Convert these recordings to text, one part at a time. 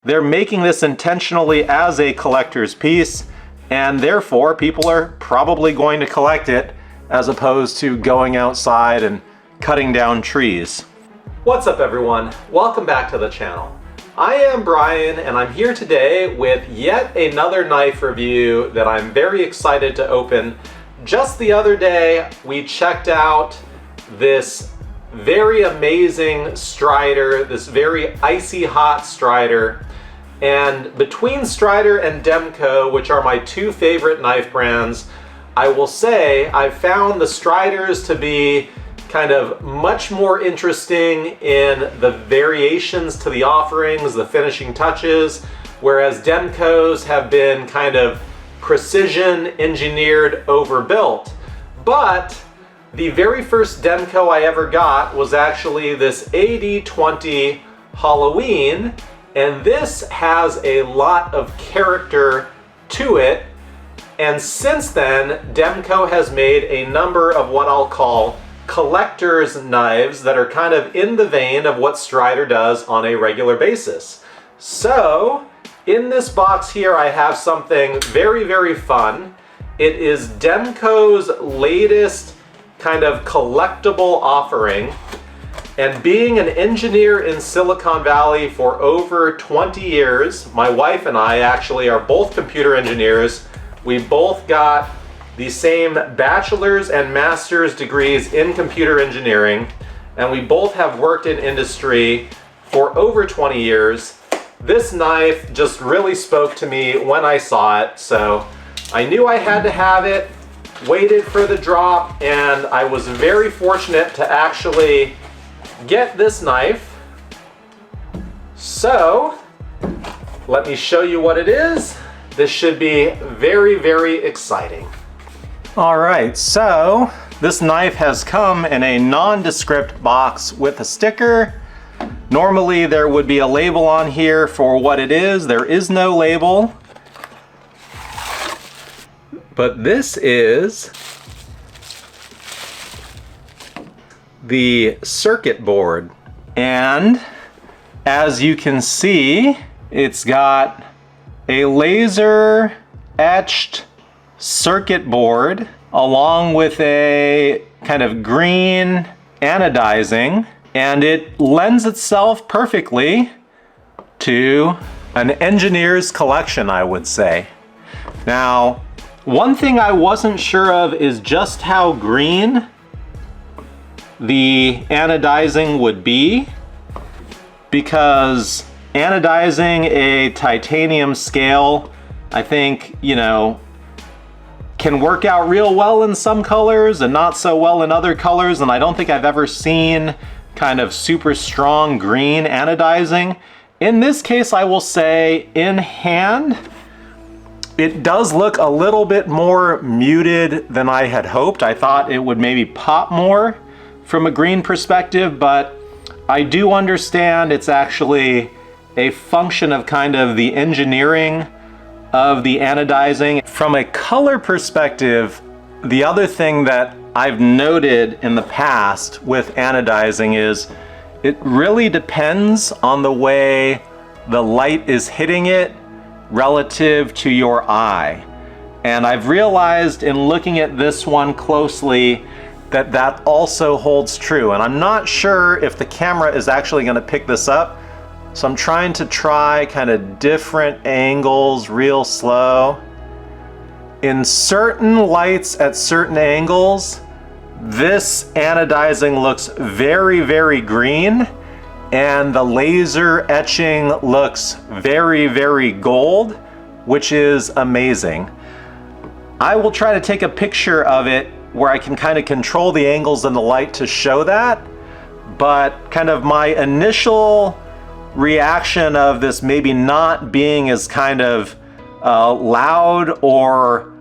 They're making this intentionally as a collector's piece, and therefore people are probably going to collect it as opposed to going outside and cutting down trees. What's up everyone? Welcome back to the channel. I am Brian and I'm here today with yet another knife review that I'm very excited to open. Just the other day we checked out this very amazing Strider, this very icy hot Strider. And between Strider and Demko, which are my two favorite knife brands, I will say I've found the Striders to be kind of much more interesting in the variations to the offerings, the finishing touches, whereas Demko's have been kind of precision engineered, overbuilt. But the very first Demko I ever got was actually this AD20 Halloween, and this has a lot of character to it. And since then, Demko has made a number of what I'll call collector's knives that are kind of in the vein of what Strider does on a regular basis. So, in this box here, I have something very, very fun. It is Demko's latest kind of collectible offering. And being an engineer in Silicon Valley for over 20 years, my wife and I actually are both computer engineers. We both got the same bachelor's and master's degrees in computer engineering, and we both have worked in industry for over 20 years. This knife just really spoke to me when I saw it, so I knew I had to have it, waited for the drop, and I was very fortunate to actually get this knife. So let me show you what it is. This should be very, very exciting. All right, so this knife has come in a nondescript box with a sticker. Normally there would be a label on here for what it is. There is no label. But this is the circuit board, and as you can see, it's got a laser etched circuit board along with a kind of green anodizing, and it lends itself perfectly to an engineer's collection, I would say. Now, one thing I wasn't sure of is just how green the anodizing would be, because anodizing a titanium scale, I think, you know, can work out real well in some colors and not so well in other colors, and I don't think I've ever seen kind of super strong green anodizing. In this case, I will say in hand, it does look a little bit more muted than I had hoped. I thought it would maybe pop more from a green perspective, but I do understand it's actually a function of kind of the engineering of the anodizing. From a color perspective, the other thing that I've noted in the past with anodizing is it really depends on the way the light is hitting it relative to your eye. And I've realized in looking at this one closely that that also holds true. And I'm not sure if the camera is actually gonna pick this up. So I'm trying to try kind of different angles real slow. In certain lights at certain angles, this anodizing looks very, very green, and the laser etching looks very, very gold, which is amazing. I will try to take a picture of it where I can kind of control the angles in the light to show that, but kind of my initial reaction of this maybe not being as kind of loud or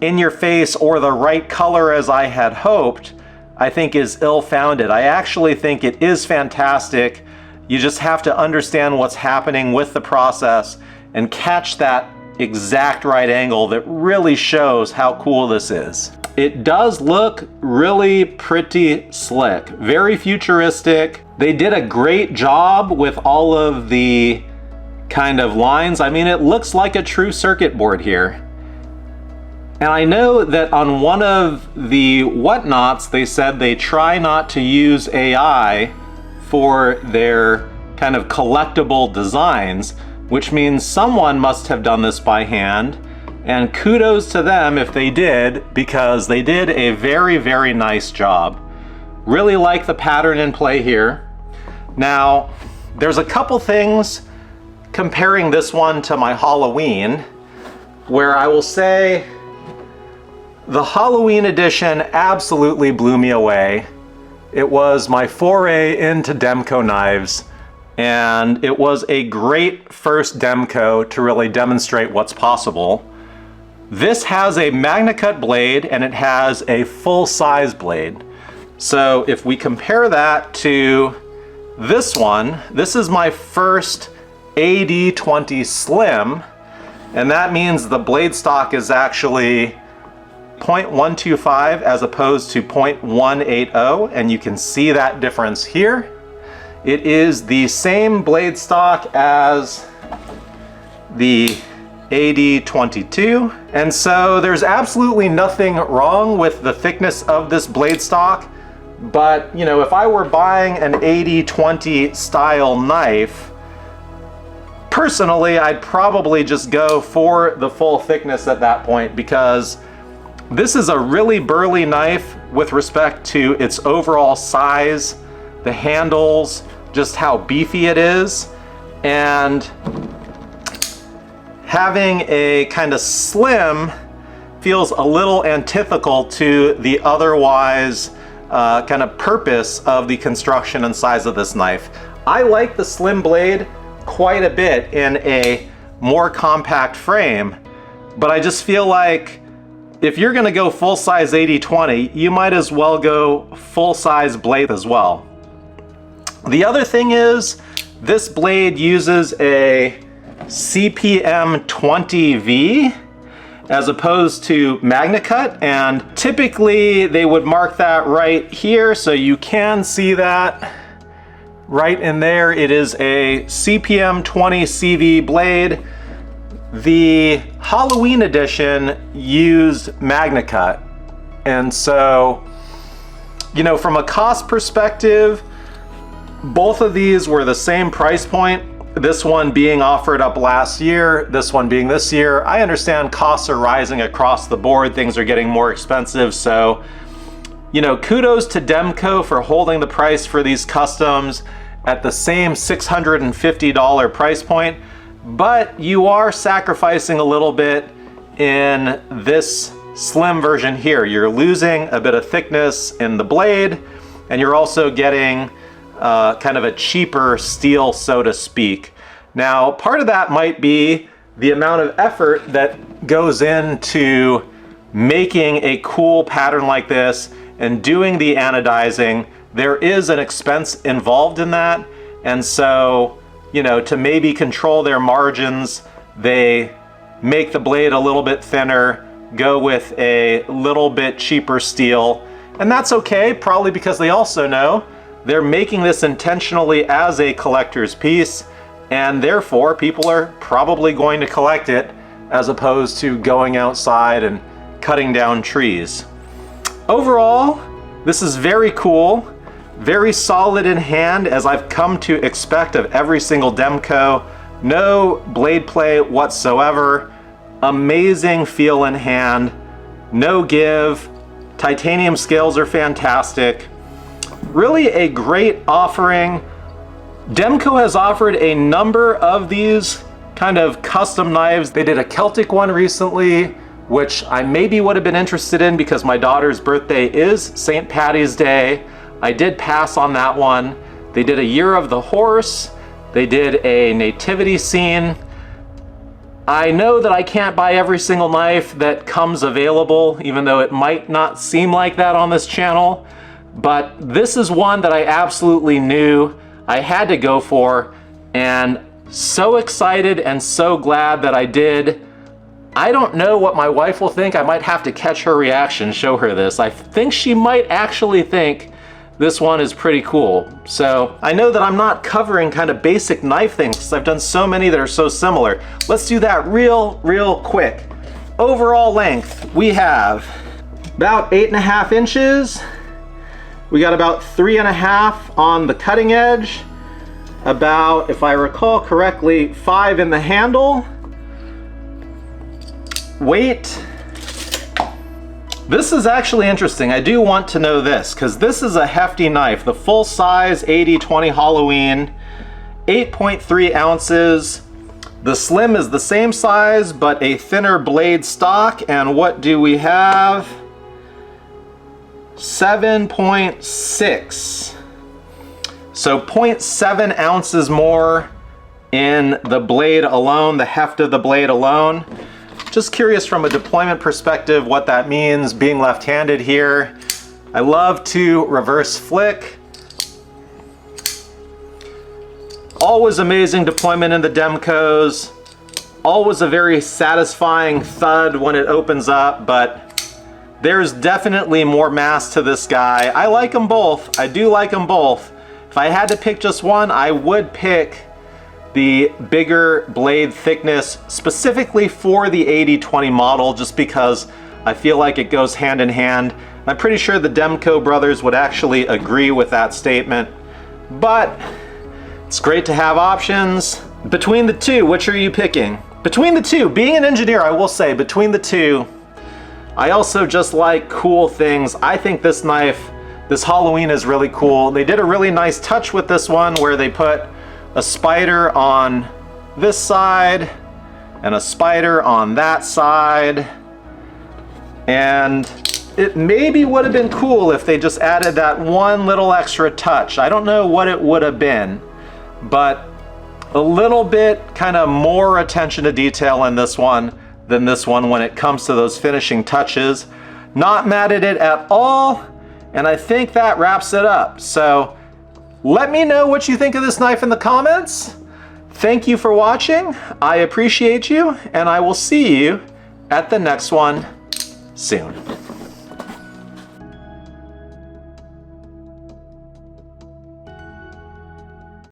in your face or the right color as I had hoped, I think is ill-founded. I actually think it is fantastic. You just have to understand what's happening with the process and catch that exact right angle that really shows how cool this is. It does look really pretty slick, very futuristic. They did a great job with all of the kind of lines. I mean, it looks like a true circuit board here. And I know that on one of the whatnots, they said they try not to use AI for their kind of collectible designs, which means someone must have done this by hand. And kudos to them if they did, because they did a very, very nice job. Really like the pattern in play here. Now, there's a couple things comparing this one to my Halloween, where I will say the Halloween edition absolutely blew me away. It was my foray into Demko knives, and it was a great first Demko to really demonstrate what's possible. This has a MagnaCut blade and it has a full-size blade. So if we compare that to this one, this is my first AD20 Slim, and that means the blade stock is actually 0.125 as opposed to 0.180, and you can see that difference here. It is the same blade stock as the AD22, and so there's absolutely nothing wrong with the thickness of this blade stock. But you know, if I were buying an AD20 style knife, personally I'd probably just go for the full thickness at that point, because this is a really burly knife with respect to its overall size, the handles, just how beefy it is, and having a kind of slim feels a little antithetical to the otherwise kind of purpose of the construction and size of this knife. I like the slim blade quite a bit in a more compact frame, but I just feel like if you're gonna go full-size AD20, you might as well go full-size blade as well. The other thing is, this blade uses a CPM 20V as opposed to MagnaCut, and typically they would mark that right here, so you can see that right in there. It is a CPM 20 CV blade. The Halloween edition used MagnaCut, and so, you know, from a cost perspective, both of these were the same price point. This one being offered up last year, this one being this year. I understand costs are rising across the board, things are getting more expensive, so, you know, kudos to Demko for holding the price for these customs at the same $650 price point, but you are sacrificing a little bit in this slim version here. You're losing a bit of thickness in the blade, and you're also getting kind of a cheaper steel, so to speak. Now, part of that might be the amount of effort that goes into making a cool pattern like this and doing the anodizing. There is an expense involved in that, and so, you know, to maybe control their margins, they make the blade a little bit thinner, go with a little bit cheaper steel, and that's okay, probably because they also know they're making this intentionally as a collector's piece, and therefore people are probably going to collect it as opposed to going outside and cutting down trees. Overall, this is very cool, very solid in hand, as I've come to expect of every single Demko. No blade play whatsoever, amazing feel in hand, no give, titanium scales are fantastic. Really a great offering. Demko has offered a number of these kind of custom knives. They did a Celtic one recently, which I maybe would have been interested in because my daughter's birthday is St. Patty's Day. I did pass on that one. They did a Year of the Horse. They did a nativity scene. I know that I can't buy every single knife that comes available, even though it might not seem like that on this channel. But this is one that I absolutely knew I had to go for, and so excited and so glad that I did. I don't know what my wife will think. I might have to catch her reaction, show her this. I think she might actually think this one is pretty cool. So I know that I'm not covering kind of basic knife things because I've done so many that are so similar. Let's do that real quick. Overall length, we have about 8.5 inches. We got about 3.5 on the cutting edge. About, if I recall correctly, 5 in the handle. Weight. This is actually interesting. I do want to know this because this is a hefty knife. The full size AD20 Halloween, 8.3 ounces. The Slim is the same size, but a thinner blade stock. And what do we have? 7.6. So 0.7 ounces more in the blade alone, the heft of the blade alone. Just curious from a deployment perspective what that means, being left-handed here. I love to reverse flick. Always amazing deployment in the Demkos. Always a very satisfying thud when it opens up, but there's definitely more mass to this guy. I like them both. I do like them both. If I had to pick just one, I would pick the bigger blade thickness specifically for the AD20 model, just because I feel like it goes hand in hand. I'm pretty sure the Demko brothers would actually agree with that statement, but it's great to have options. Between the two, which are you picking? Between the two, being an engineer, I will say, between the two, I also just like cool things. I think this knife, this Halloween, is really cool. They did a really nice touch with this one where they put a spider on this side and a spider on that side. And it maybe would have been cool if they just added that one little extra touch. I don't know what it would have been, but a little bit kind of more attention to detail in this one than this one when it comes to those finishing touches. Not mad at it at all, and I think that wraps it up. So let me know what you think of this knife in the comments. Thank you for watching. I appreciate you, and I will see you at the next one soon.